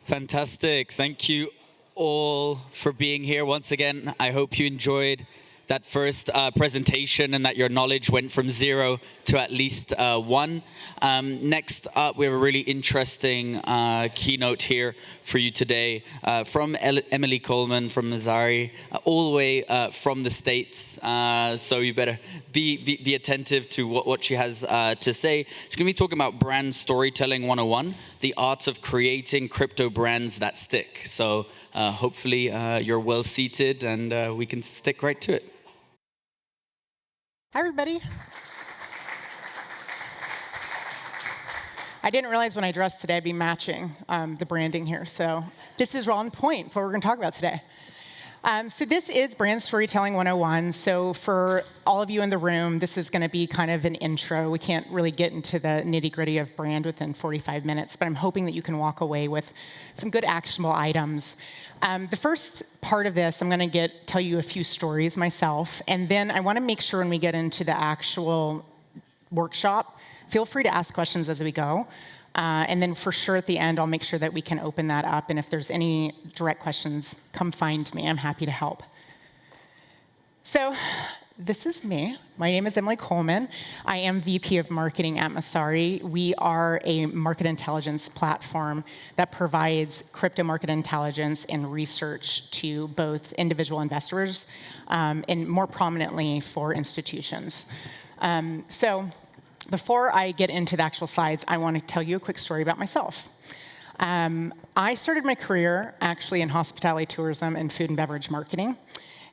Fantastic. Thank you all for being here once again. I hope you enjoyed that first presentation and that your knowledge went from 0 to at least 1. Next up, we have a really interesting keynote here for you today from Emily Coleman from Mazari, all the way from the States. So you better be attentive to what she has to say. She's going to be talking about brand storytelling 101, the art of creating crypto brands that stick. So hopefully you're well seated and we can stick right to it. Hi, everybody. I didn't realize when I dressed today I'd be matching the branding here, so this is on point for what we're going to talk about today. So this is Brand Storytelling 101. So for all of you in the room, this is going to be kind of an intro. We can't really get into the nitty-gritty of brand within 45 minutes, but I'm hoping that you can walk away with some good actionable items. The first part of this, I'm going to tell you a few stories myself, and then I want to make sure when we get into the actual workshop, feel free to ask questions as we go. And then for sure at the end, I'll make sure that we can open that up. And if there's any direct questions, come find me. I'm happy to help. So this is me. My name is Emily Coleman. I am VP of Marketing at Mazari. We are a market intelligence platform that provides crypto market intelligence and research to both individual investors and more prominently for institutions. Before I get into the actual slides, I want to tell you a quick story about myself. I started my career actually in hospitality tourism and food and beverage marketing.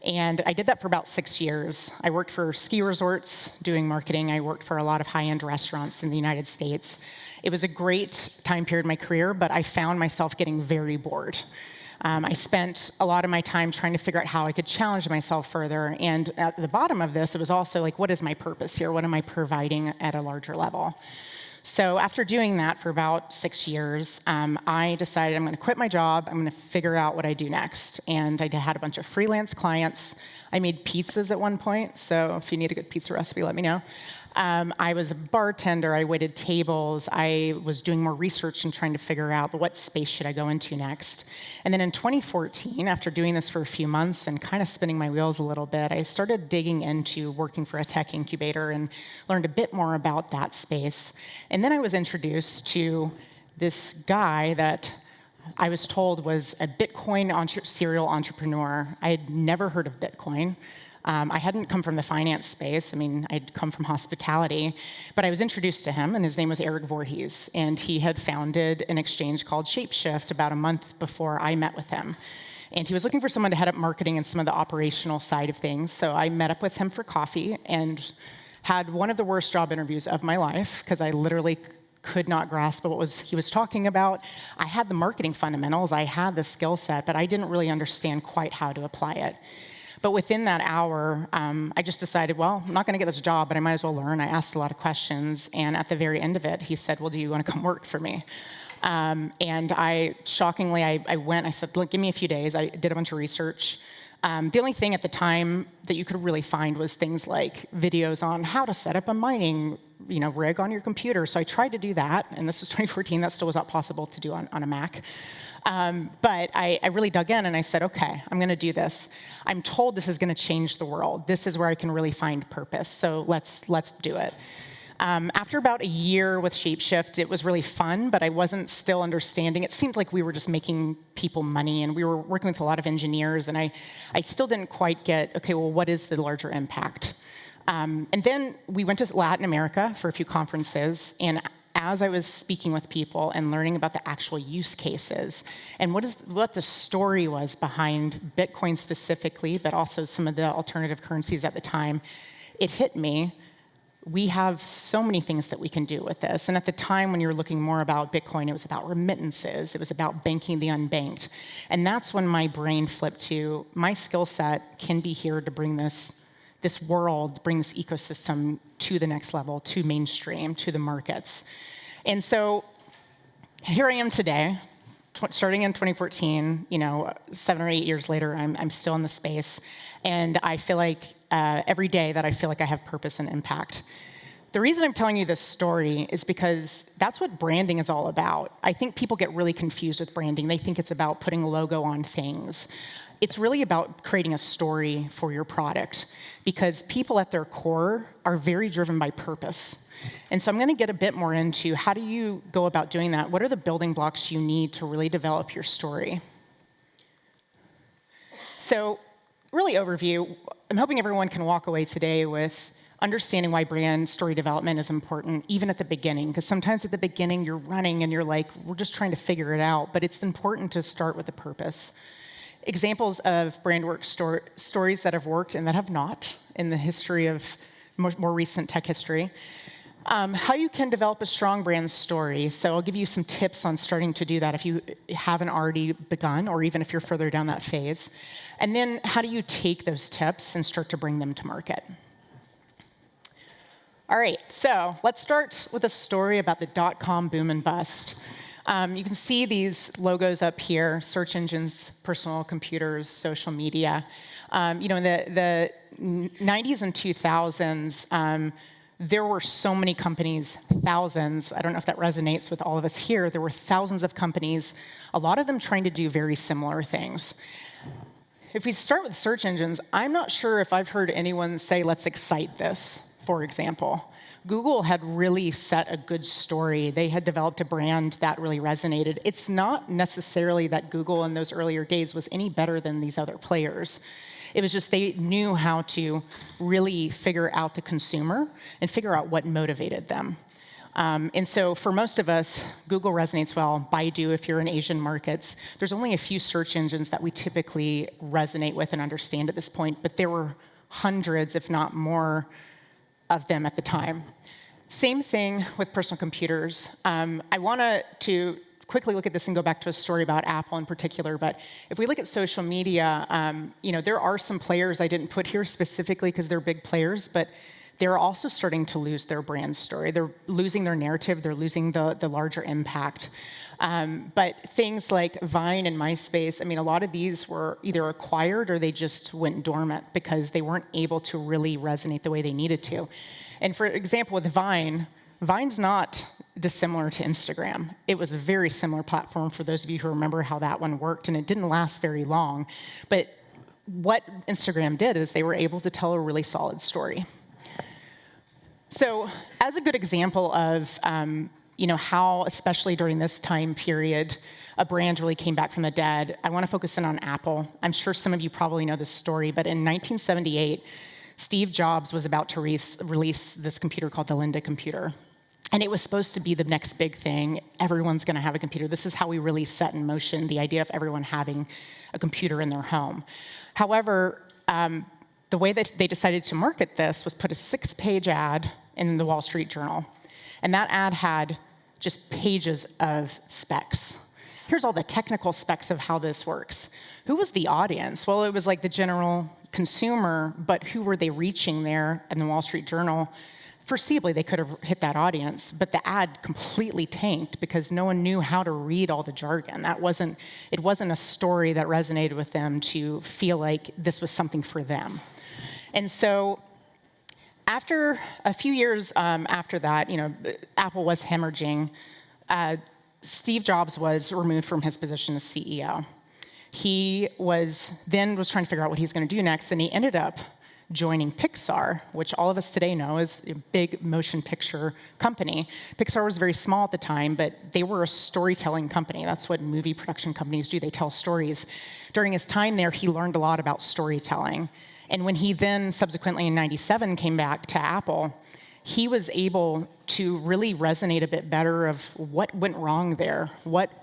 And I did that for about 6 years. I worked for ski resorts doing marketing. I worked for a lot of high-end restaurants in the United States. It was a great time period in my career, but I found myself getting very bored. I spent a lot of my time trying to figure out how I could challenge myself further. And at the bottom of this, it was also like, what is my purpose here? What am I providing at a larger level? So after doing that for about 6 years, I decided I'm going to quit my job. I'm going to figure out what I do next. And I had a bunch of freelance clients. I made pizzas at one point. So if you need a good pizza recipe, let me know. I was a bartender. I waited tables. I was doing more research and trying to figure out what space should I go into next. And then in 2014, after doing this for a few months and kind of spinning my wheels a little bit, I started digging into working for a tech incubator and learned a bit more about that space. And then I was introduced to this guy that I was told was a Bitcoin serial entrepreneur. I had never heard of Bitcoin. I hadn't come from the finance space. I mean, I'd come from hospitality. But I was introduced to him, and his name was Eric Voorhees. And he had founded an exchange called Shapeshift about a month before I met with him. And he was looking for someone to head up marketing and some of the operational side of things. So I met up with him for coffee and had one of the worst job interviews of my life, because I literally could not grasp what he was talking about. I had the marketing fundamentals. I had the skill set, but I didn't really understand quite how to apply it. But within that hour, I just decided, well, I'm not going to get this job, but I might as well learn. I asked a lot of questions, and at the very end of it, he said, well, do you want to come work for me? And shockingly, I went. I said, look, give me a few days. I did a bunch of research. The only thing at the time that you could really find was things like videos on how to set up a mining rig on your computer. So I tried to do that, and this was 2014. That still was not possible to do on a Mac. But I really dug in, and I said, okay, I'm going to do this. I'm told this is going to change the world. This is where I can really find purpose, so let's do it. After about a year with Shapeshift, it was really fun, but I wasn't still understanding. It seemed like we were just making people money, and we were working with a lot of engineers, and I still didn't quite get, okay, well, what is the larger impact? And then we went to Latin America for a few conferences, and as I was speaking with people and learning about the actual use cases and what the story was behind Bitcoin specifically, but also some of the alternative currencies at the time, it hit me. We have so many things that we can do with this. And at the time when you were looking more about Bitcoin, it was about remittances. It was about banking the unbanked. And that's when my brain flipped to, my skill set can be here to bring this world, bring this ecosystem to the next level, to mainstream, to the markets. And so here I am today, starting in 2014, 7 or 8 years later, I'm still in the space. And I feel like every day that I feel like I have purpose and impact. The reason I'm telling you this story is because that's what branding is all about. I think people get really confused with branding. They think it's about putting a logo on things. It's really about creating a story for your product, because people at their core are very driven by purpose. And so I'm going to get a bit more into how do you go about doing that? What are the building blocks you need to really develop your story? So really overview, I'm hoping everyone can walk away today with understanding why brand story development is important, even at the beginning, because sometimes at the beginning you're running and you're like, we're just trying to figure it out, but it's important to start with the purpose. Examples of brand work stories that have worked and that have not in the history of more recent tech history. How you can develop a strong brand story. So I'll give you some tips on starting to do that if you haven't already begun, or even if you're further down that phase. And then how do you take those tips and start to bring them to market? All right, so let's start with a story about the dot-com boom and bust. You can see these logos up here: search engines, personal computers, social media. In the 90s and 2000s, there were so many companies, thousands. I don't know if that resonates with all of us here. There were thousands of companies, a lot of them trying to do very similar things. If we start with search engines, I'm not sure if I've heard anyone say, let's excite this, for example. Google had really set a good story. They had developed a brand that really resonated. It's not necessarily that Google in those earlier days was any better than these other players. It was just they knew how to really figure out the consumer and figure out what motivated them. And so for most of us, Google resonates well. Baidu, if you're in Asian markets, there's only a few search engines that we typically resonate with and understand at this point, but there were hundreds, if not more, of them at the time. Same thing with personal computers. I want to quickly look at this and go back to a story about Apple in particular, but if we look at social media, there are some players I didn't put here specifically because they're big players, but they're also starting to lose their brand story. They're losing their narrative. They're losing the larger impact. But things like Vine and MySpace, a lot of these were either acquired or they just went dormant because they weren't able to really resonate the way they needed to. And for example, with Vine, Vine's not dissimilar to Instagram. It was a very similar platform for those of you who remember how that one worked, and it didn't last very long. But what Instagram did is they were able to tell a really solid story. So as a good example of how, especially during this time period, a brand really came back from the dead, I want to focus in on Apple. I'm sure some of you probably know this story, but in 1978, Steve Jobs was about to release this computer called the Lynda computer. And it was supposed to be the next big thing. Everyone's going to have a computer. This is how we really set in motion the idea of everyone having a computer in their home. However, the way that they decided to market this was put a 6-page ad in the Wall Street Journal. And that ad had just pages of specs. Here's all the technical specs of how this works. Who was the audience? Well, it was like the general consumer, but who were they reaching there in the Wall Street Journal? Foreseeably, they could have hit that audience, but the ad completely tanked because no one knew how to read all the jargon. It wasn't a story that resonated with them to feel like this was something for them. And so after a few years after that, Apple was hemorrhaging. Steve Jobs was removed from his position as CEO. He was trying to figure out what he's going to do next, and he ended up joining Pixar, which all of us today know is a big motion picture company. Pixar was very small at the time, but they were a storytelling company. That's what movie production companies do. They tell stories. During his time there, he learned a lot about storytelling. And when he then subsequently in 97 came back to Apple, he was able to really resonate a bit better of what went wrong there.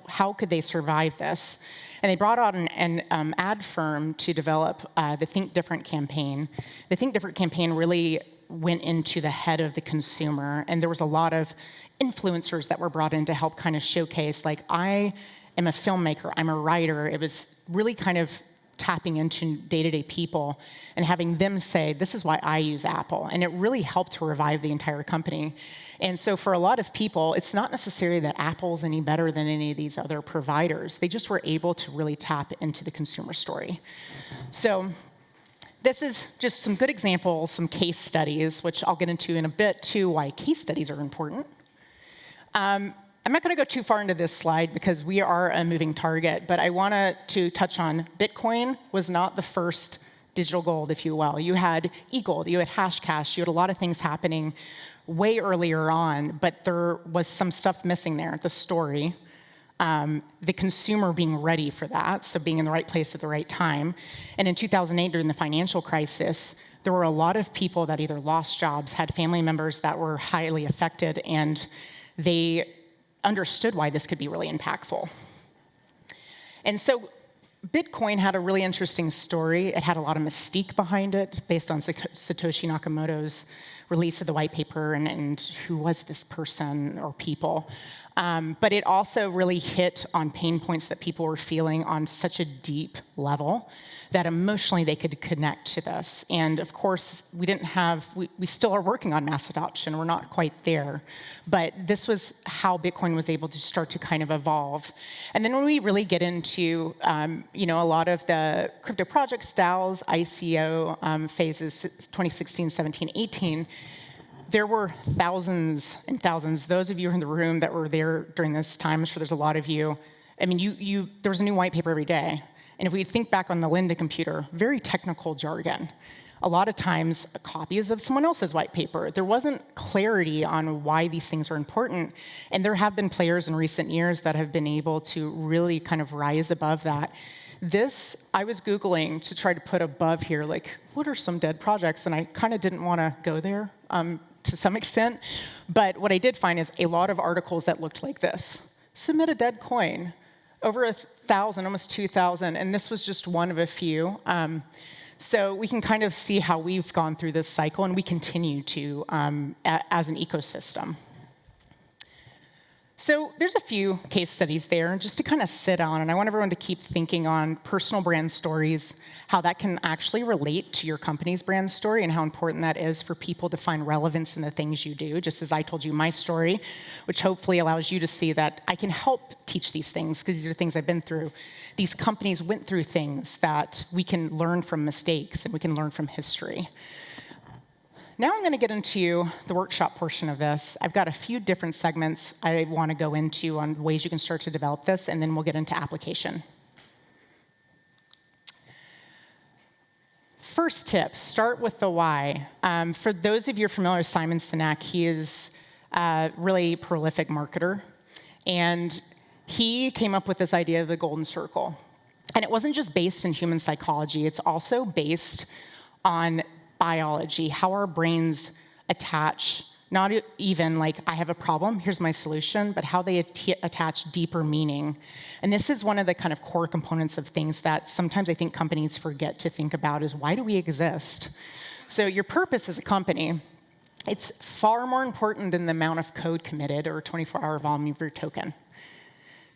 How could they survive this? And they brought out an ad firm to develop the Think Different campaign. The Think Different campaign really went into the head of the consumer, and there was a lot of influencers that were brought in to help kind of showcase, like, I am a filmmaker, I'm a writer. It was really kind of tapping into day-to-day people and having them say, this is why I use Apple. And it really helped to revive the entire company. And so for a lot of people, it's not necessarily that Apple's any better than any of these other providers. They just were able to really tap into the consumer story. So This is just some good examples, some case studies, which I'll get into in a bit too, why case studies are important. I'm not going to go too far into this slide because we are a moving target, but I wanted to touch on Bitcoin was not the first digital gold, if you will. You had eGold, you had Hashcash, you had a lot of things happening way earlier on, but there was some stuff missing there, the story, the consumer being ready for that, so being in the right place at the right time. And in 2008, during the financial crisis, there were a lot of people that either lost jobs, had family members that were highly affected, and they understood why this could be really impactful. And so Bitcoin had a really interesting story. It had a lot of mystique behind it based on Satoshi Nakamoto's release of the white paper and who was this person or people. But it also really hit on pain points that people were feeling on such a deep level that emotionally they could connect to this. And of course, we still are working on mass adoption. We're not quite there. But this was how Bitcoin was able to start to kind of evolve. And then when we really get into, a lot of the crypto project styles, ICO phases, 2016, 17, 18, there were thousands and thousands. Those of you in the room that were there during this time, I'm sure there's a lot of you. I mean, there was a new white paper every day. And if we think back on the Lynda computer, very technical jargon. A lot of times, copies of someone else's white paper. There wasn't clarity on why these things are important. And there have been players in recent years that have been able to really kind of rise above that. This, I was Googling to try to put above here, like, what are some dead projects? And I kind of didn't want to go there to some extent. But what I did find is a lot of articles that looked like this. Submit a dead coin. Over 1,000, almost 2,000, and this was just one of a few. So we can kind of see how we've gone through this cycle, and we continue to as an ecosystem. So there's a few case studies there just to kind of sit on, and I want everyone to keep thinking on personal brand stories, how that can actually relate to your company's brand story and how important that is for people to find relevance in the things you do, just as I told you my story, which hopefully allows you to see that I can help teach these things because these are things I've been through. These companies went through things that we can learn from mistakes and we can learn from history. Now I'm going to get into the workshop portion of this. I've got a few different segments I want to go into on ways you can start to develop this, and then we'll get into application. First tip, start with the why. For those of you who are familiar with Simon Sinek, he is a really prolific marketer, and he came up with this idea of the golden circle. And it wasn't just based in human psychology, it's also based on biology, how our brains attach, not even like, I have a problem, here's my solution, but how they attach deeper meaning. And this is one of the kind of core components of things that sometimes I think companies forget to think about is, why do we exist? So your purpose as a company, it's far more important than the amount of code committed or 24-hour volume of your token.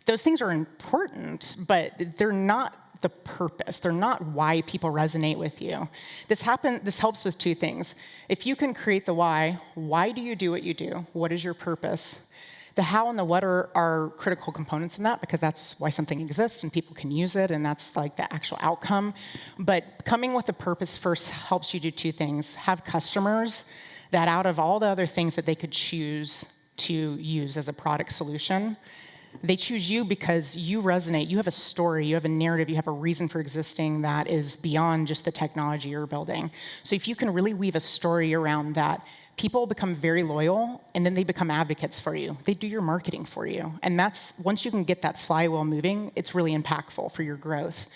Those things are important, but they're not the purpose. They're not why people resonate with you. This helps with two things. If you can create the why do you do what you do? What is your purpose? The how and the what are critical components in that because that's why something exists and people can use it and that's like the actual outcome. But coming with a purpose first helps you do two things. Have customers that out of all the other things that they could choose to use as a product solution, they choose you because you resonate, you have a story, you have a narrative, you have a reason for existing that is beyond just the technology you're building. So if you can really weave a story around that, people become very loyal and then they become advocates for you. They do your marketing for you. And that's, once you can get that flywheel moving, it's really impactful for your growth.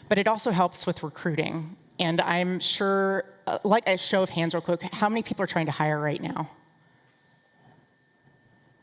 But it also helps with recruiting. And I'm sure, like a show of hands real quick, how many people are trying to hire right now?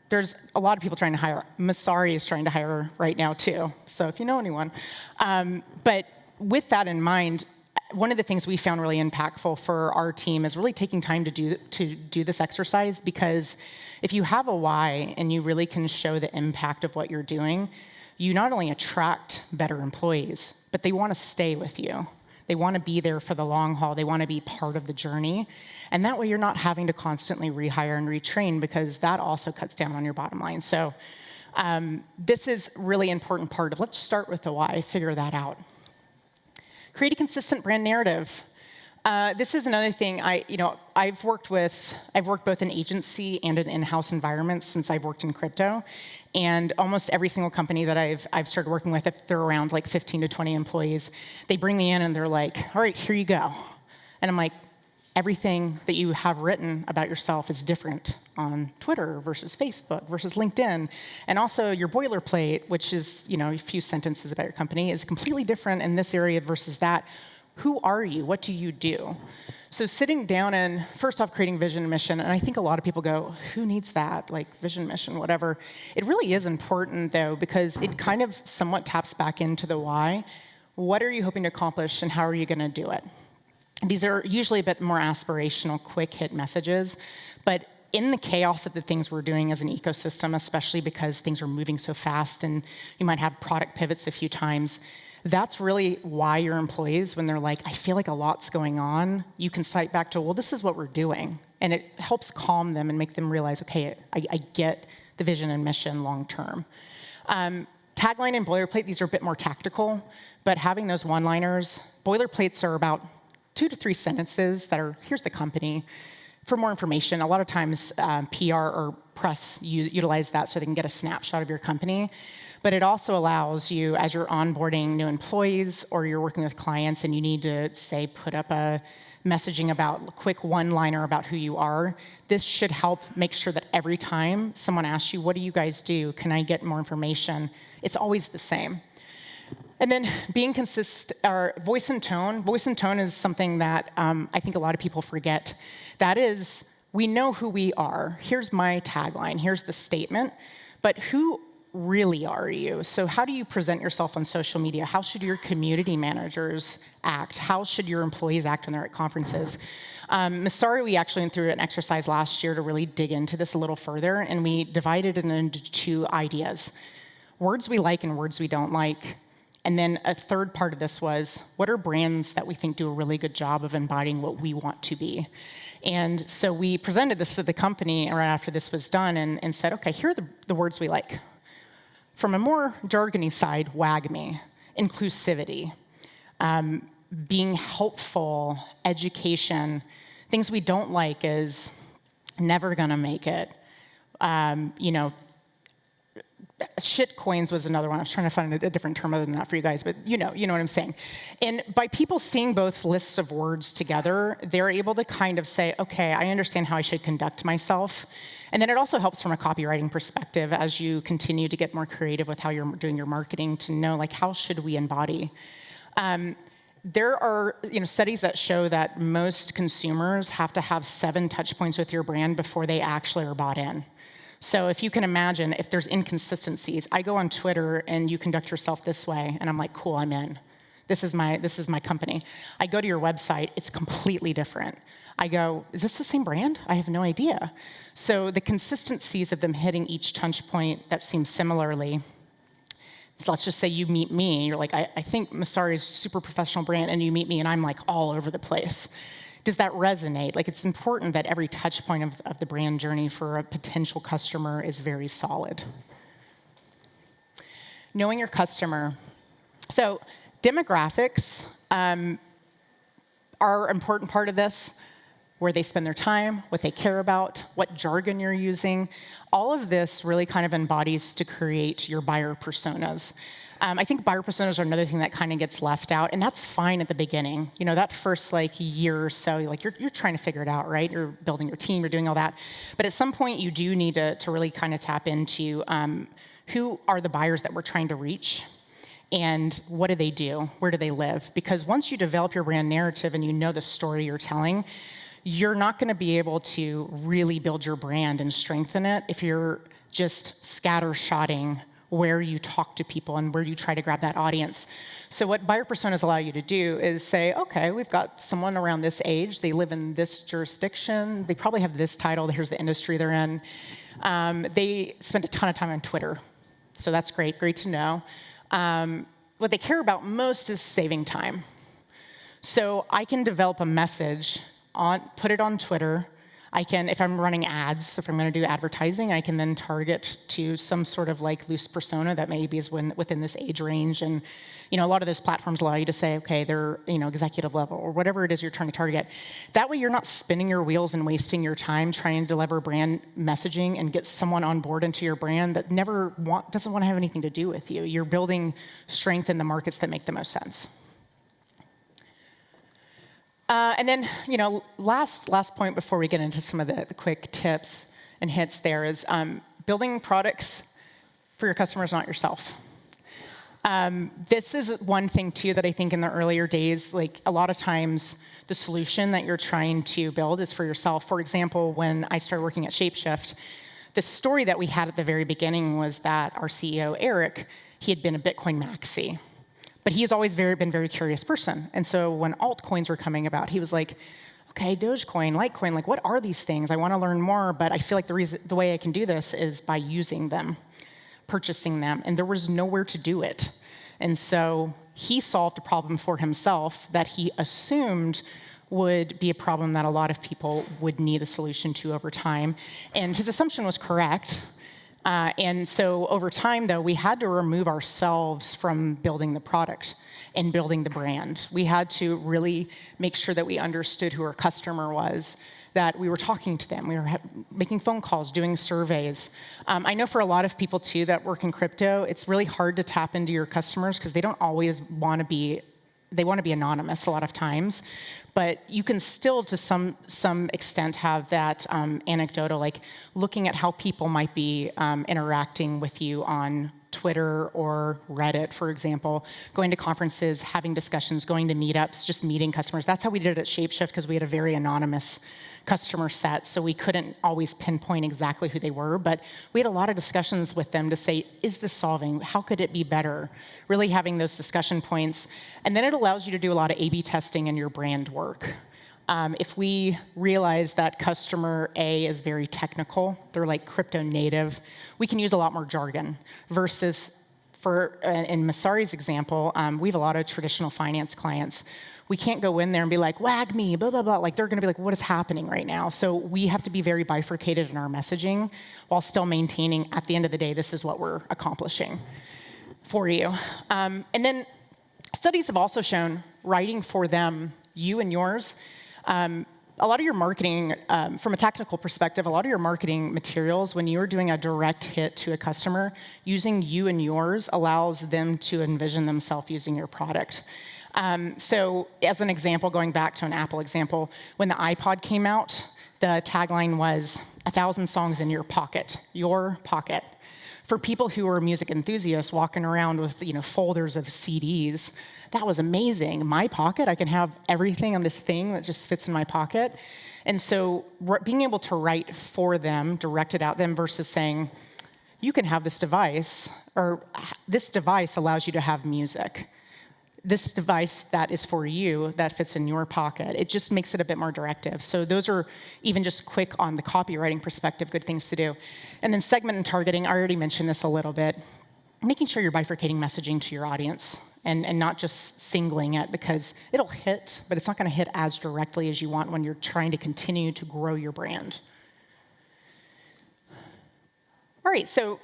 There's a lot of people trying to hire. Masari is trying to hire right now, too. So if you know anyone. But with that in mind, one of the things we found really impactful for our team is really taking time to do this exercise, because if you have a why and you really can show the impact of what you're doing, you not only attract better employees, but they want to stay with you. They want to be there for the long haul. They want to be part of the journey. And that way you're not having to constantly rehire and retrain, because that also cuts down on your bottom line. So this is really important part of, let's start with the why, figure that out. Create a consistent brand narrative. This is another thing. I've worked both in agency and in in-house environments since I've worked in crypto, and almost every single company that I've started working with, if they're around like 15 to 20 employees, they bring me in and they're like, "All right, here you go," and I'm like, everything that you have written about yourself is different on Twitter versus Facebook versus LinkedIn. And also your boilerplate, which is, a few sentences about your company, is completely different in this area versus that. Who are you? What do you do? So sitting down and first off creating vision and mission, and I think a lot of people go, who needs that? Like vision, mission, whatever. It really is important though, because it kind of somewhat taps back into the why. What are you hoping to accomplish and how are you going to do it? These are usually a bit more aspirational, quick hit messages, but in the chaos of the things we're doing as an ecosystem, especially because things are moving so fast and you might have product pivots a few times, that's really why your employees, when they're like, I feel like a lot's going on, you can cite back to, well, this is what we're doing. And it helps calm them and make them realize, okay, I get the vision and mission long term. Tagline and boilerplate, these are a bit more tactical, but having those one-liners, boilerplates are about 2 to 3 sentences that are, here's the company. For more information, a lot of times PR or press utilize that so they can get a snapshot of your company. But it also allows you, as you're onboarding new employees or you're working with clients and you need to, say, put up a messaging about a quick one-liner about who you are, this should help make sure that every time someone asks you, what do you guys do? Can I get more information? It's always the same. And then being consistent, or voice and tone. Voice and tone is something that I think a lot of people forget. That is, we know who we are. Here's my tagline, here's the statement, but who really are you? So how do you present yourself on social media? How should your community managers act? How should your employees act when they're at conferences? Messari, we actually went through an exercise last year to really dig into this a little further, and we divided it into 2 ideas. Words we like and words we don't like. And then a third part of this was, what are brands that we think do a really good job of embodying what we want to be? And so we presented this to the company right after this was done and said, okay, here are the words we like. From a more jargony side, WAGMI, inclusivity, being helpful, education. Things we don't like is never gonna make it. Shit coins was another one. I was trying to find a different term other than that for you guys, but you know what I'm saying. And by people seeing both lists of words together, they're able to kind of say, okay, I understand how I should conduct myself. And then it also helps from a copywriting perspective as you continue to get more creative with how you're doing your marketing to know, like, how should we embody? There are studies that show that most consumers have to have 7 touch points with your brand before they actually are bought in. So if you can imagine, if there's inconsistencies, I go on Twitter and you conduct yourself this way, and I'm like, cool, I'm in. This is my company. I go to your website, it's completely different. I go, is this the same brand? I have no idea. So the consistencies of them hitting each touch point that seems similarly. So let's just say you meet me, you're like, I think Messari is a super professional brand, and you meet me and I'm like all over the place. Does that resonate? Like, it's important that every touch point of the brand journey for a potential customer is very solid. Knowing your customer. So demographics are an important part of this. Where they spend their time, what they care about, what jargon you're using. All of this really kind of embodies to create your buyer personas. I think buyer personas are another thing that kind of gets left out, and that's fine at the beginning. That first year or so, you're trying to figure it out, right? You're building your team, you're doing all that. But at some point, you do need to really kind of tap into who are the buyers that we're trying to reach, and what do they do? Where do they live? Because once you develop your brand narrative and you know the story you're telling, you're not going to be able to really build your brand and strengthen it if you're just scattershotting where you talk to people and where you try to grab that audience. So what buyer personas allow you to do is say, okay, we've got someone around this age, they live in this jurisdiction, they probably have this title, here's the industry they're in. They spend a ton of time on Twitter, so that's great to know. What they care about most is saving time. So I can develop a message, put it on Twitter, I can, if I'm running ads, if I'm going to do advertising, I can then target to some sort of like loose persona that maybe is within this age range. And, a lot of those platforms allow you to say, okay, they're, executive level or whatever it is you're trying to target. That way you're not spinning your wheels and wasting your time trying to deliver brand messaging and get someone on board into your brand that doesn't want to have anything to do with you. You're building strength in the markets that make the most sense. And then, last point before we get into some of the quick tips and hits there is building products for your customers, not yourself. This is one thing, too, that I think in the earlier days, like a lot of times the solution that you're trying to build is for yourself. For example, when I started working at Shapeshift, the story that we had at the very beginning was that our CEO, Eric, he had been a Bitcoin maxi. But he's always been a very curious person. And so when altcoins were coming about, he was like, okay, Dogecoin, Litecoin, like what are these things? I want to learn more, but I feel like the way I can do this is by using them, purchasing them, and there was nowhere to do it. And so he solved a problem for himself that he assumed would be a problem that a lot of people would need a solution to over time. And his assumption was correct. And so over time, though, we had to remove ourselves from building the product and building the brand. We had to really make sure that we understood who our customer was, that we were talking to them. We were making phone calls, doing surveys. I know for a lot of people, too, that work in crypto, it's really hard to tap into your customers because they don't always want to be anonymous a lot of times. But you can still, to some extent, have that anecdotal, like looking at how people might be interacting with you on Twitter or Reddit, for example, going to conferences, having discussions, going to meetups, just meeting customers. That's how we did it at Shapeshift because we had a very anonymous customer set, so we couldn't always pinpoint exactly who they were, but we had a lot of discussions with them to say, is this solving? How could it be better? Really having those discussion points. And then it allows you to do a lot of A/B testing in your brand work. If we realize that customer A is very technical, they're like crypto native, we can use a lot more jargon versus in Masari's example, we have a lot of traditional finance clients. We can't go in there and be like, wag me, blah, blah, blah. Like, they're going to be like, what is happening right now? So we have to be very bifurcated in our messaging while still maintaining, at the end of the day, this is what we're accomplishing for you. And then studies have also shown writing for them, you and yours, a lot of your marketing, from a technical perspective, a lot of your marketing materials, when you're doing a direct hit to a customer, using you and yours allows them to envision themselves using your product. So as an example, going back to an Apple example, when the iPod came out, the tagline was 1,000 songs in your pocket, your pocket. For people who are music enthusiasts walking around with folders of CDs, that was amazing. My pocket, I can have everything on this thing that just fits in my pocket. And so being able to write for them, directed at them versus saying, you can have this device, or this device allows you to have music. This device that is for you, that fits in your pocket. It just makes it a bit more directive. So those are even just quick on the copywriting perspective, good things to do. And then segment and targeting, I already mentioned this a little bit. Making sure you're bifurcating messaging to your audience and not just singling it because it'll hit, but it's not going to hit as directly as you want when you're trying to continue to grow your brand. All right, so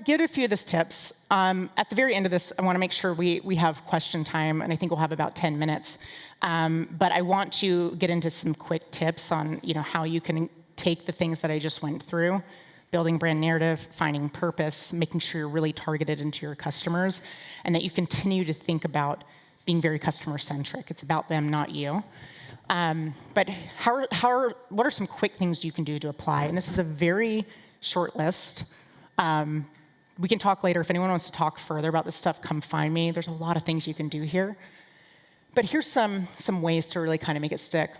give a few of those tips. At the very end of this, I want to make sure we have question time, and I think we'll have about 10 minutes. But I want to get into some quick tips on how you can take the things that I just went through, building brand narrative, finding purpose, making sure you're really targeted into your customers, and that you continue to think about being very customer-centric. It's about them, not you. But what are some quick things you can do to apply? And this is a very short list. We can talk later. If anyone wants to talk further about this stuff, come find me. There's a lot of things you can do here. But here's some ways to really kind of make it stick.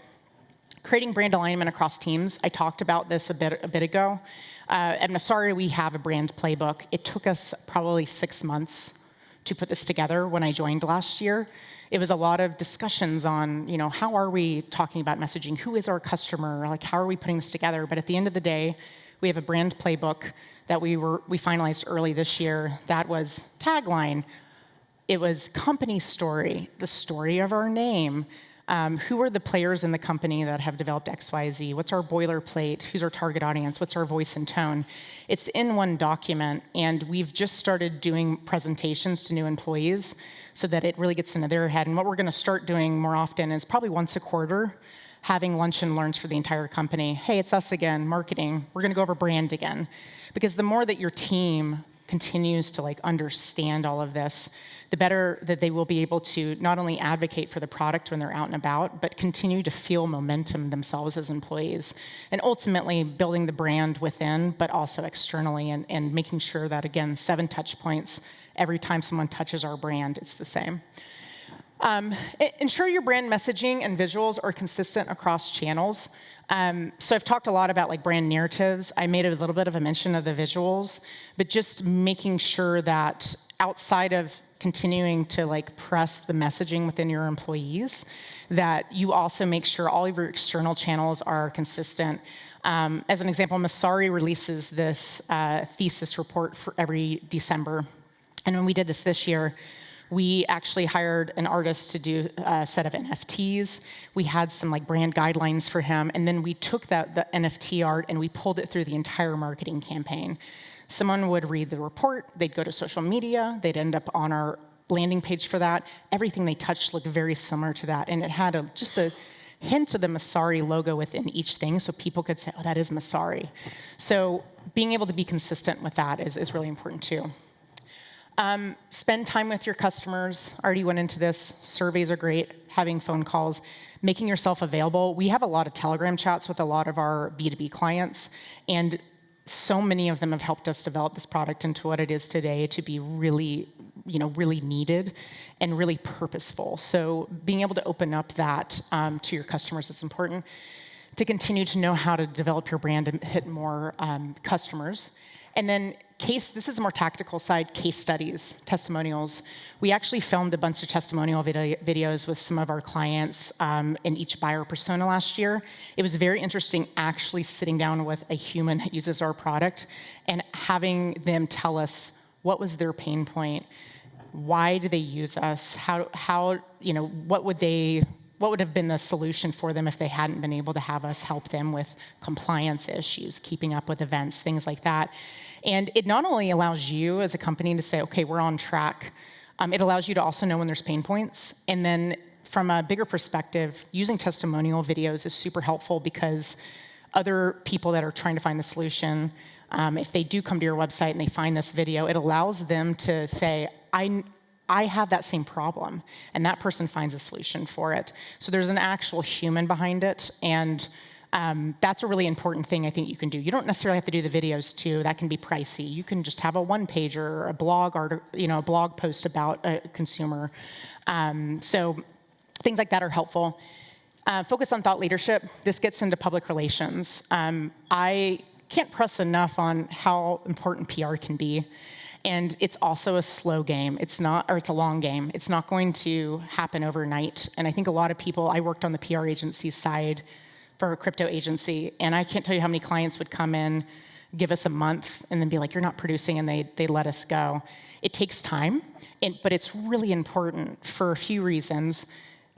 Creating brand alignment across teams. I talked about this a bit ago. At Masari, we have a brand playbook. It took us probably 6 months to put this together when I joined last year. It was a lot of discussions on, how are we talking about messaging? Who is our customer? Like, how are we putting this together? But at the end of the day, we have a brand playbook that we finalized early this year. That was tagline. It was company story, the story of our name, Who are the players in the company that have developed X, Y, Z? What's our boilerplate? Who's our target audience? What's our voice and tone? It's in one document, and we've just started doing presentations to new employees so that it really gets into their head. And what we're going to start doing more often is probably once a quarter, having lunch and learns for the entire company. Hey, it's us again, marketing. We're going to go over brand again. Because the more that your team continues to understand all of this, the better that they will be able to not only advocate for the product when they're out and about, but continue to feel momentum themselves as employees. And ultimately building the brand within, but also externally, and making sure that, again, 7 touch points, every time someone touches our brand, it's the same. Ensure your brand messaging and visuals are consistent across channels. So I've talked a lot about brand narratives. I made a little bit of a mention of the visuals, but just making sure that outside of continuing to press the messaging within your employees, that you also make sure all of your external channels are consistent. As an example, Masari releases this thesis report for every December. And when we did this year, we actually hired an artist to do a set of NFTs. We had some brand guidelines for him, and then we took the NFT art and we pulled it through the entire marketing campaign. Someone would read the report, they'd go to social media, they'd end up on our landing page for that. Everything they touched looked very similar to that, and it had just a hint of the Masari logo within each thing, so people could say, oh, that is Masari. So being able to be consistent with that is really important too. Spend time with your customers. I already went into this. Surveys are great. Having phone calls. Making yourself available. We have a lot of Telegram chats with a lot of our B2B clients, and so many of them have helped us develop this product into what it is today to be really, really needed and really purposeful. So being able to open up that to your customers is important. To continue to know how to develop your brand and hit more customers. And then this is the more tactical side, case studies, testimonials. We actually filmed a bunch of testimonial videos with some of our clients in each buyer persona last year. It was very interesting actually sitting down with a human that uses our product and having them tell us what was their pain point, why do they use us, what would have been the solution for them if they hadn't been able to have us help them with compliance issues, keeping up with events, things like that. And it not only allows you as a company to say, okay, we're on track, it allows you to also know when there's pain points. And then from a bigger perspective, using testimonial videos is super helpful because other people that are trying to find the solution, if they do come to your website and they find this video, it allows them to say, I have that same problem, and that person finds a solution for it. So there's an actual human behind it, and that's a really important thing I think you can do. You don't necessarily have to do the videos too. That can be pricey. You can just have a one-pager or a blog a blog post about a consumer. So things like that are helpful. Focus on thought leadership. This gets into public relations. I can't press enough on how important PR can be. And it's also a slow game. It's a long game. It's not going to happen overnight. And I think a lot of people, I worked on the PR agency side for a crypto agency, and I can't tell you how many clients would come in, give us a month, and then be like, you're not producing, and they let us go. It takes time, but it's really important for a few reasons.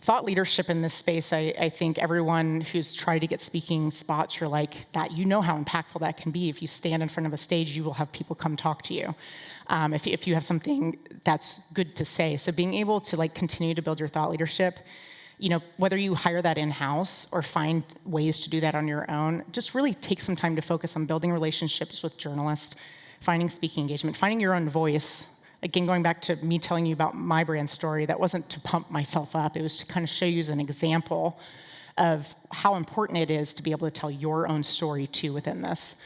Thought leadership in this space, I think everyone who's tried to get speaking spots, you're like, that you know how impactful that can be. If you stand in front of a stage, you will have people come talk to you. If you have something that's good to say. So being able to continue to build your thought leadership, whether you hire that in-house or find ways to do that on your own, just really take some time to focus on building relationships with journalists, finding speaking engagement, finding your own voice. Again, going back to me telling you about my brand story, that wasn't to pump myself up. It was to kind of show you as an example of how important it is to be able to tell your own story too within this.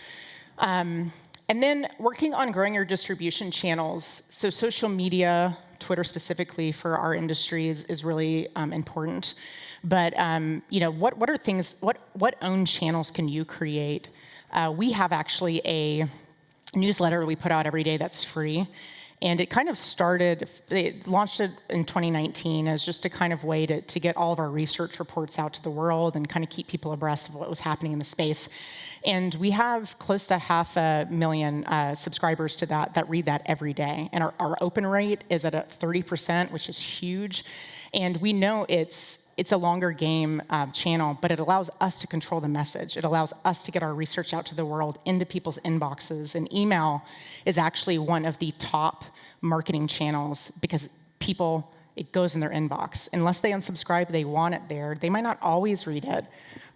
And then working on growing your distribution channels. So social media, Twitter specifically for our industry is really important. But what are things? What own channels can you create? We have actually a newsletter we put out every day that's free. And it kind of they launched it in 2019 as just a kind of way to get all of our research reports out to the world and kind of keep people abreast of what was happening in the space. And we have close to 500,000 subscribers to that read that every day. And our open rate is at a 30%, which is huge. And we know it's it's a longer game channel, but it allows us to control the message. It allows us to get our research out to the world, into people's inboxes. And email is actually one of the top marketing channels because people, it goes in their inbox. Unless they unsubscribe, they want it there. They might not always read it,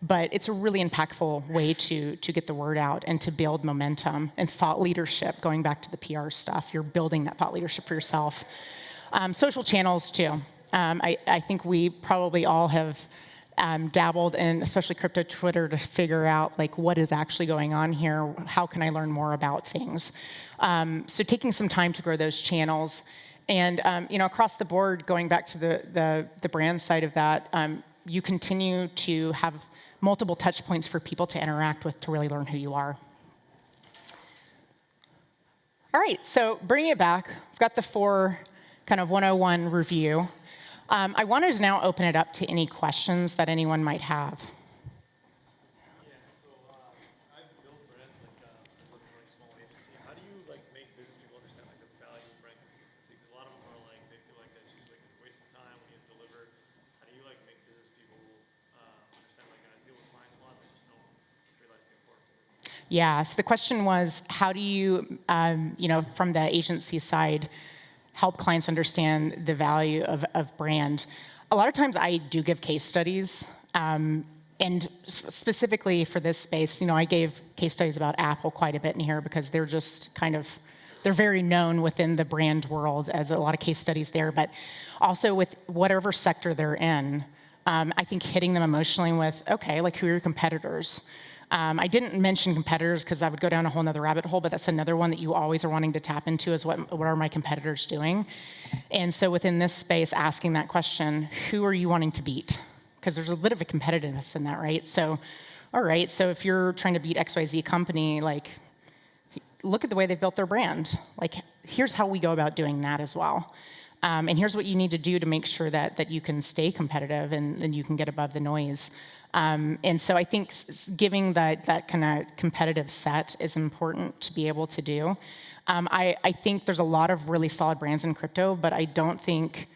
but it's a really impactful way to get the word out and to build momentum and thought leadership. Going back to the PR stuff, you're building that thought leadership for yourself. Social channels, too. I think we probably all have dabbled in, especially crypto Twitter, to figure out like what is actually going on here. How can I learn more about things? So taking some time to grow those channels. And across the board, going back to the brand side of that, you continue to have multiple touch points for people to interact with to really learn who you are. All right, so bringing it back, we've got the 4 kind of 101 review. I wanted to now open it up to any questions that anyone might have. I've built brands as a small agency. How do you make business people understand the value of brand consistency? Because a lot of them are they feel like it's just wasting time when you deliver. How do you make business people understand I deal with clients a lot, but just don't realize the importance of it? Yeah, so the question was, how do you, from the agency side, help clients understand the value of brand? A lot of times I do give case studies, and specifically for this space, I gave case studies about Apple quite a bit in here because they're just they're very known within the brand world as a lot of case studies there, but also with whatever sector they're in, I think hitting them emotionally with, okay, who are your competitors? I didn't mention competitors because I would go down a whole nother rabbit hole, but that's another one that you always are wanting to tap into is what are my competitors doing? And so within this space, asking that question, who are you wanting to beat? Because there's a bit of a competitiveness in that, right? So, all right, so if you're trying to beat XYZ company, look at the way they've built their brand. Here's how we go about doing that as well. And here's what you need to do to make sure that you can stay competitive and then you can get above the noise. And so I think giving that kind of competitive set is important to be able to do. I think there's a lot of really solid brands in crypto, but I think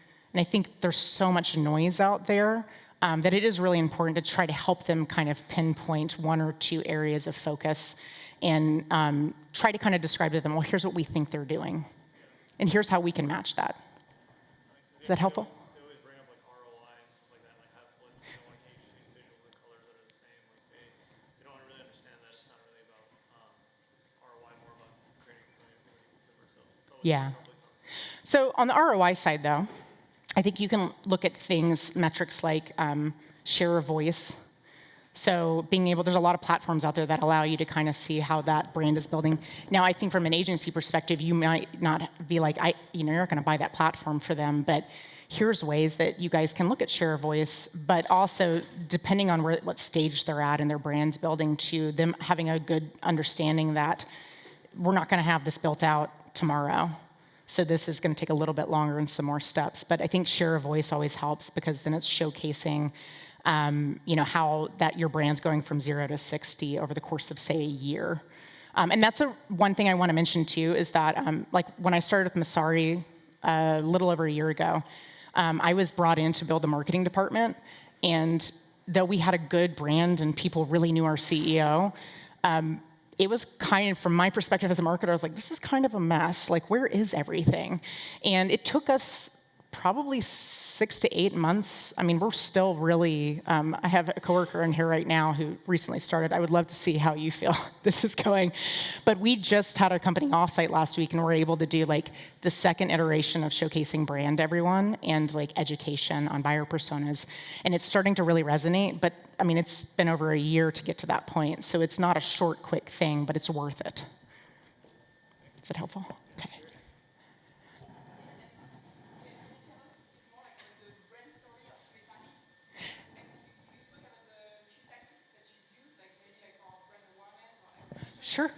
there's so much noise out there that it is really important to try to help them kind of pinpoint 1 or 2 areas of focus and try to kind of describe to them, well, here's what we think they're doing, and here's how we can match that. Is that helpful? They always bring up ROI and stuff like that, agencies, visuals and colors that are the same. They don't really understand that it's not really about ROI, more about creating community consumer. Yeah. So on the ROI side, though, I think you can look at metrics like share of voice. So there's a lot of platforms out there that allow you to kind of see how that brand is building. Now, I think from an agency perspective, you might not be you're not going to buy that platform for them, but here's ways that you guys can look at share of voice, but also depending on what stage they're at in their brand building, to them having a good understanding that we're not going to have this built out tomorrow. So this is going to take a little bit longer and some more steps. But I think share of voice always helps because then it's showcasing how that your brand's going from 0 to 60 over the course of, say, a year. And that's one thing I want to mention, too, is that when I started with Messari a little over a year ago, I was brought in to build the marketing department. And though we had a good brand and people really knew our CEO, it was kind of, from my perspective as a marketer, I was like, this is kind of a mess. Where is everything? And it took us probably 6 to 8 months. I mean, we're still really, I have a coworker in here right now who recently started. I would love to see how you feel this is going. But we just had our company offsite last week and were able to do the second iteration of showcasing brand to everyone and education on buyer personas. And it's starting to really resonate. But I mean, it's been over a year to get to that point. So it's not a short, quick thing, but it's worth it. Is that helpful? Okay. Sure.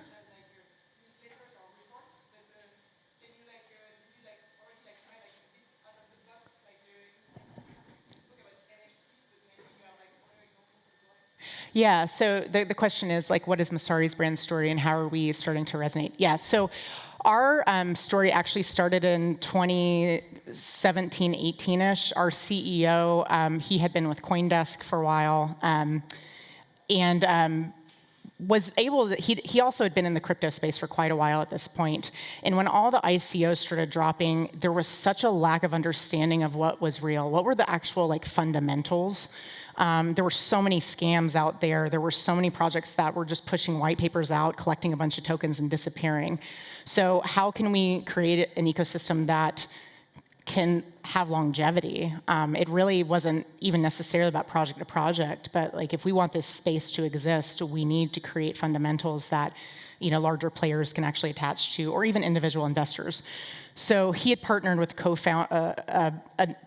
Yeah, so the question is, what is Messari's brand story and how are we starting to resonate? Yeah, so Our story actually started in 2017, 18-ish. Our CEO, he had been with CoinDesk for a while, and was able to, he also had been in the crypto space for quite a while at this point. And when all the ICOs started dropping, there was such a lack of understanding of what was real. What were the actual like fundamentals? There were so many scams out there. There were so many projects that were just pushing white papers out, collecting a bunch of tokens and disappearing. So how can we create an ecosystem that can have longevity? It really wasn't even necessarily about project to project, but like if we want this space to exist, we need to create fundamentals that larger players can actually attach to, or even individual investors. So he had partnered with a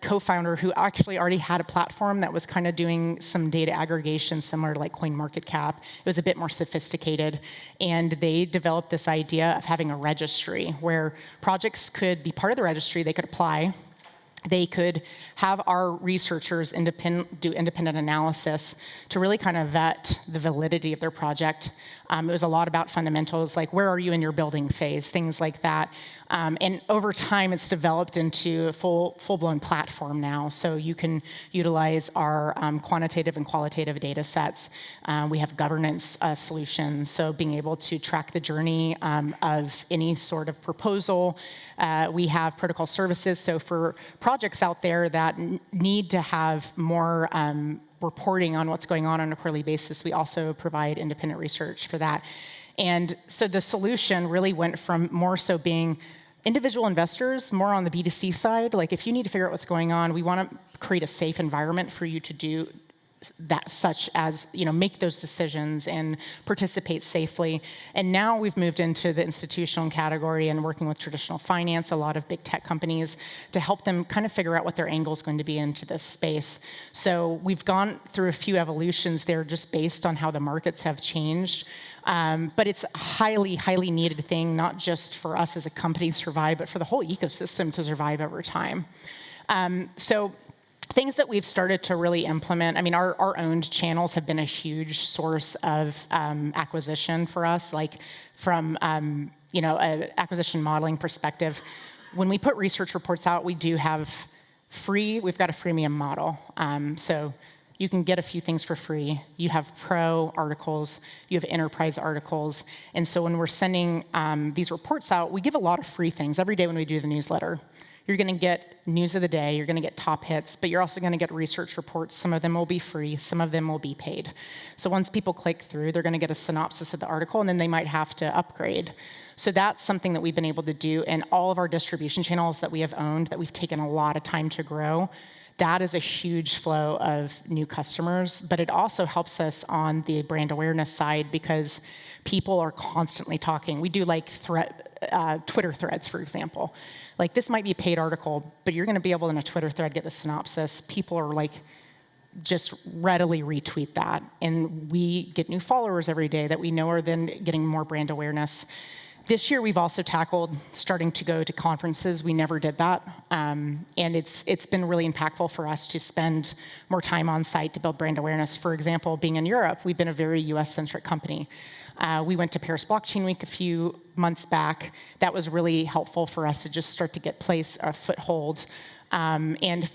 co-founder who actually already had a platform that was kind of doing some data aggregation similar to like CoinMarketCap. It was a bit more sophisticated, and they developed this idea of having a registry where projects could be part of the registry, they could apply, they could have our researchers do independent analysis to really kind of vet the validity of their project. It was a lot about fundamentals, like where are you in your building phase, things like that. And over time, it's developed into a full-blown platform now. So you can utilize our quantitative and qualitative data sets. We have governance solutions, so being able to track the journey of any sort of proposal. We have protocol services, so for projects out there that need to have more reporting on what's going on a quarterly basis, we also provide independent research for that. And so the solution really went from more so being individual investors, more on the B2C side. Like if you need to figure out what's going on, we want to create a safe environment for you to do that, such as make those decisions and participate safely. And now we've moved into the institutional category and working with traditional finance, a lot of big tech companies, to help them kind of figure out what their angle is going to be into this space. So we've gone through a few evolutions there just based on how the markets have changed. But it's a highly, highly needed thing, not just for us as a company to survive, but for the whole ecosystem to survive over time. So things that we've started to really implement, I mean, our owned channels have been a huge source of acquisition for us, like from an acquisition modeling perspective. When we put research reports out, we do have we've got a freemium model. So you can get a few things for free. You have pro articles, you have enterprise articles. And so when we're sending these reports out, we give a lot of free things every day when we do the newsletter. You're going to get news of the day, you're going to get top hits, but you're also going to get research reports. Some of them will be free, some of them will be paid. So once people click through, they're going to get a synopsis of the article, and then they might have to upgrade. So that's something that we've been able to do in all of our distribution channels that we have owned, that we've taken a lot of time to grow. That is a huge flow of new customers, but it also helps us on the brand awareness side because people are constantly talking. We do like Twitter threads, for example. Like this might be a paid article, but you're going to be able in a Twitter thread get the synopsis. People are like just readily retweet that, and we get new followers every day that we know are then getting more brand awareness. This year, we've also tackled starting to go to conferences. We never did that, and it's been really impactful for us to spend more time on site to build brand awareness. For example, being in Europe, we've been a very US-centric company. We went to Paris Blockchain Week a few months back. That was really helpful for us to just start to get a foothold. And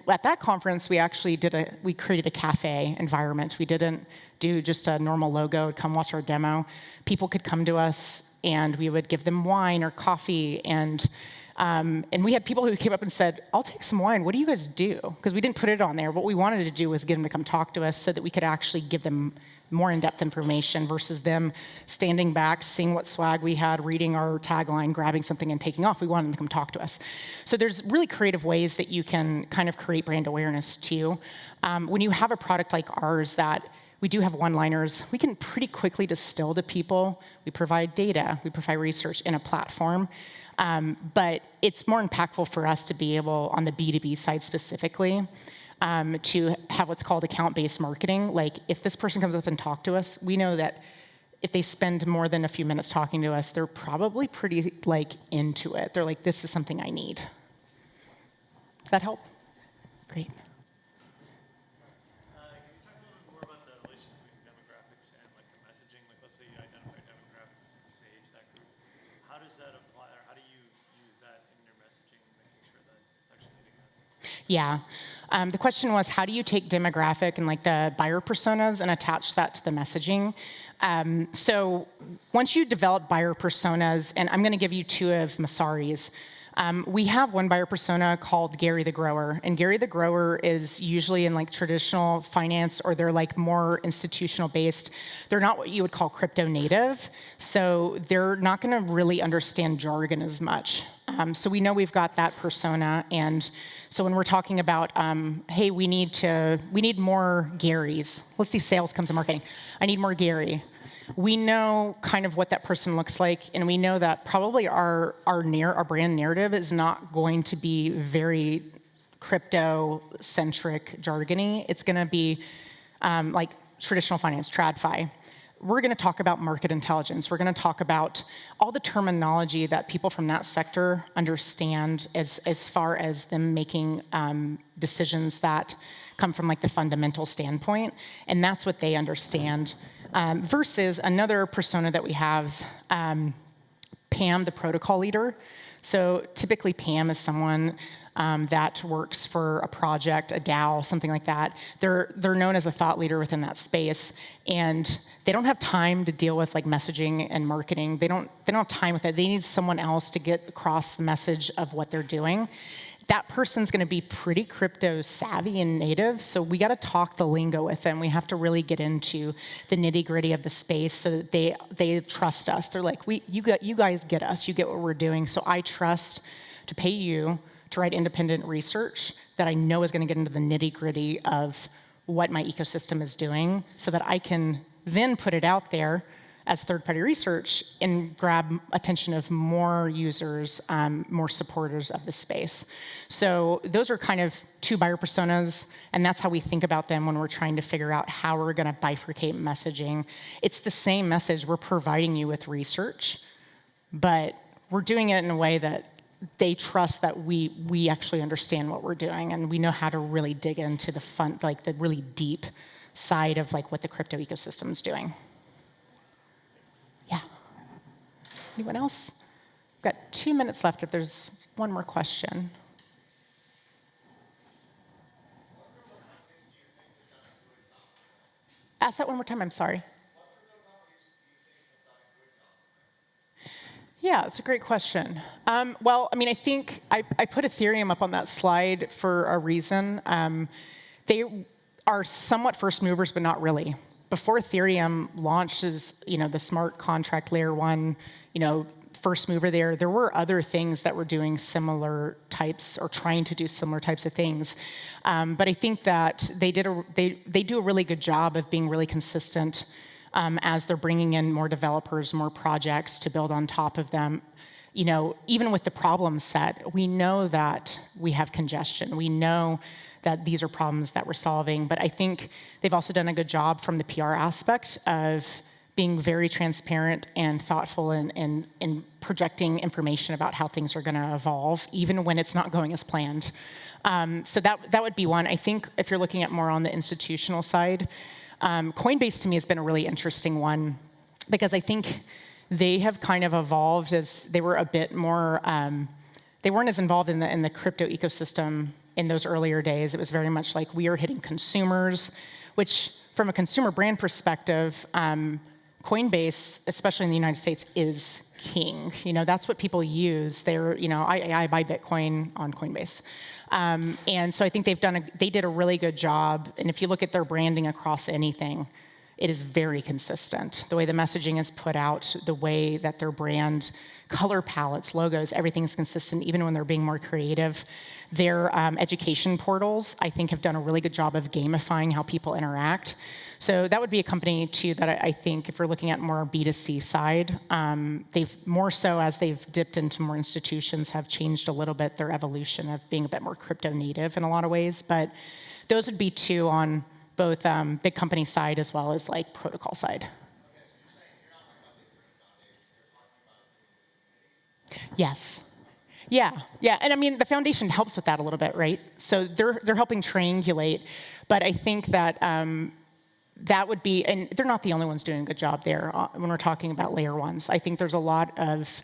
at that conference, we created a cafe environment. We didn't do just a normal logo, come watch our demo. People could come to us, and we would give them wine or coffee, and we had people who came up and said, "I'll take some wine. What do you guys do?" Because we didn't put it on there. What we wanted to do was get them to come talk to us so that we could actually give them more in-depth information versus them standing back, seeing what swag we had, reading our tagline, grabbing something, and taking off. We wanted them to come talk to us. So there's really creative ways that you can kind of create brand awareness too. When you have a product like ours that we do have one-liners, we can pretty quickly distill to people. We provide data, we provide research in a platform. But it's more impactful for us to be able, on the B2B side specifically, to have what's called account-based marketing. Like if this person comes up and talks to us, we know that if they spend more than a few minutes talking to us, they're probably pretty into it. They're like, this is something I need. Does that help? Great. Can you talk a little bit more about the relation between demographics and the messaging? Like let's say you identify demographics as the sage, that group. How does Yeah. The question was, how do you take demographic and like the buyer personas and attach that to the messaging? So once you develop buyer personas, and I'm going to give you two of Masari's. We have one buyer persona called Gary the Grower, and Gary the Grower is usually in like traditional finance, or they're like more institutional based. They're not what you would call crypto native, so they're not going to really understand jargon as much. So we know we've got that persona, and so when we're talking about, hey, we need more Garys. Let's do sales comes to marketing. I need more Gary. We know kind of what that person looks like, and we know that probably our brand narrative is not going to be very crypto-centric, jargony. It's going to be like traditional finance, TradFi. We're going to talk about market intelligence. We're going to talk about all the terminology that people from that sector understand as far as them making decisions that come from like the fundamental standpoint, and that's what they understand. Versus another persona that we have, Pam, the protocol leader. So typically Pam is someone that works for a project, a DAO, something like that. They're known as a thought leader within that space, and they don't have time to deal with like messaging and marketing. They don't have time with it. They need someone else to get across the message of what they're doing. That person's going to be pretty crypto savvy and native, so we got to talk the lingo with them. We have to really get into the nitty gritty of the space so that they trust us. They're like, you guys get us. You get what we're doing. So I trust to pay you to write independent research that I know is going to get into the nitty gritty of what my ecosystem is doing, so that I can then put it out there as third-party research and grab attention of more users, more supporters of the space. So those are kind of two buyer personas, and that's how we think about them when we're trying to figure out how we're going to bifurcate messaging. It's the same message. We're providing you with research, but we're doing it in a way that they trust that we actually understand what we're doing, and we know how to really dig into the fun, like the really deep side of like what the crypto ecosystem is doing. Yeah. Anyone else? We've got 2 minutes left if there's one more question. Ask that one more time, I'm sorry. Yeah, it's a great question. Well, I mean, I think I put Ethereum up on that slide for a reason. They are somewhat first movers, but not really. Before Ethereum launched as, the smart contract layer 1, first mover there were other things that were doing similar types or trying to do similar types of things. But I think that they do a really good job of being really consistent as they're bringing in more developers, more projects to build on top of them. Even with the problem set, we know that we have congestion. We know that these are problems that we're solving. But I think they've also done a good job from the PR aspect of being very transparent and thoughtful in projecting information about how things are going to evolve, even when it's not going as planned. So that would be one. I think if you're looking at more on the institutional side, Coinbase to me has been a really interesting one, because I think they have kind of evolved as they were a bit more, they weren't as involved in the crypto ecosystem in those earlier days. It was very much like we are hitting consumers, which from a consumer brand perspective, Coinbase, especially in the United States, is king. That's what people use. I buy Bitcoin on Coinbase. And so I think they did a really good job. And if you look at their branding across anything, it is very consistent. The way the messaging is put out, the way that their brand, color palettes, logos, everything's consistent, even when they're being more creative. Their education portals, I think, have done a really good job of gamifying how people interact. So that would be a company, too, that I think, if we're looking at more B2C side, they've more so, as they've dipped into more institutions, have changed a little bit their evolution of being a bit more crypto native in a lot of ways. But those would be two on both big company side as well as like protocol side. Yes. Yeah, and I mean the foundation helps with that a little bit, right? So they're helping triangulate, but I think that that would be, and they're not the only ones doing a good job there when we're talking about layer ones. I think there's a lot of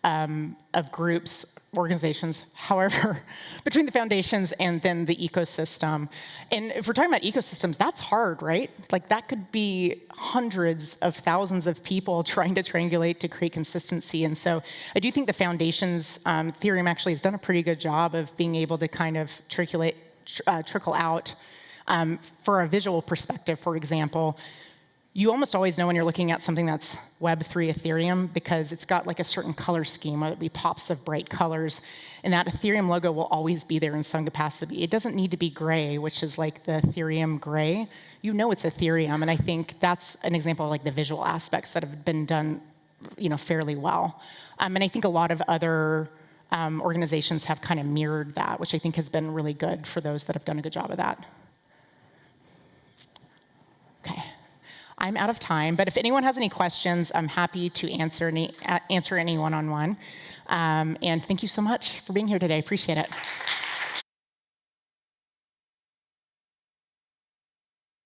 of groups, organizations, however, between the foundations and then the ecosystem. And if we're talking about ecosystems, that's hard, right? Like that could be hundreds of thousands of people trying to triangulate to create consistency. And so I do think the foundations, Ethereum actually has done a pretty good job of being able to kind of trickle out for a visual perspective, for example. You almost always know when you're looking at something that's Web3 Ethereum because it's got like a certain color scheme, whether it be pops of bright colors, and that Ethereum logo will always be there in some capacity. It doesn't need to be gray, which is like the Ethereum gray. You know it's Ethereum, and I think that's an example of like the visual aspects that have been done, fairly well. And I think a lot of other organizations have kind of mirrored that, which I think has been really good for those that have done a good job of that. Okay. I'm out of time, but if anyone has any questions, I'm happy to answer any one-on-one. And thank you so much for being here today. Appreciate it.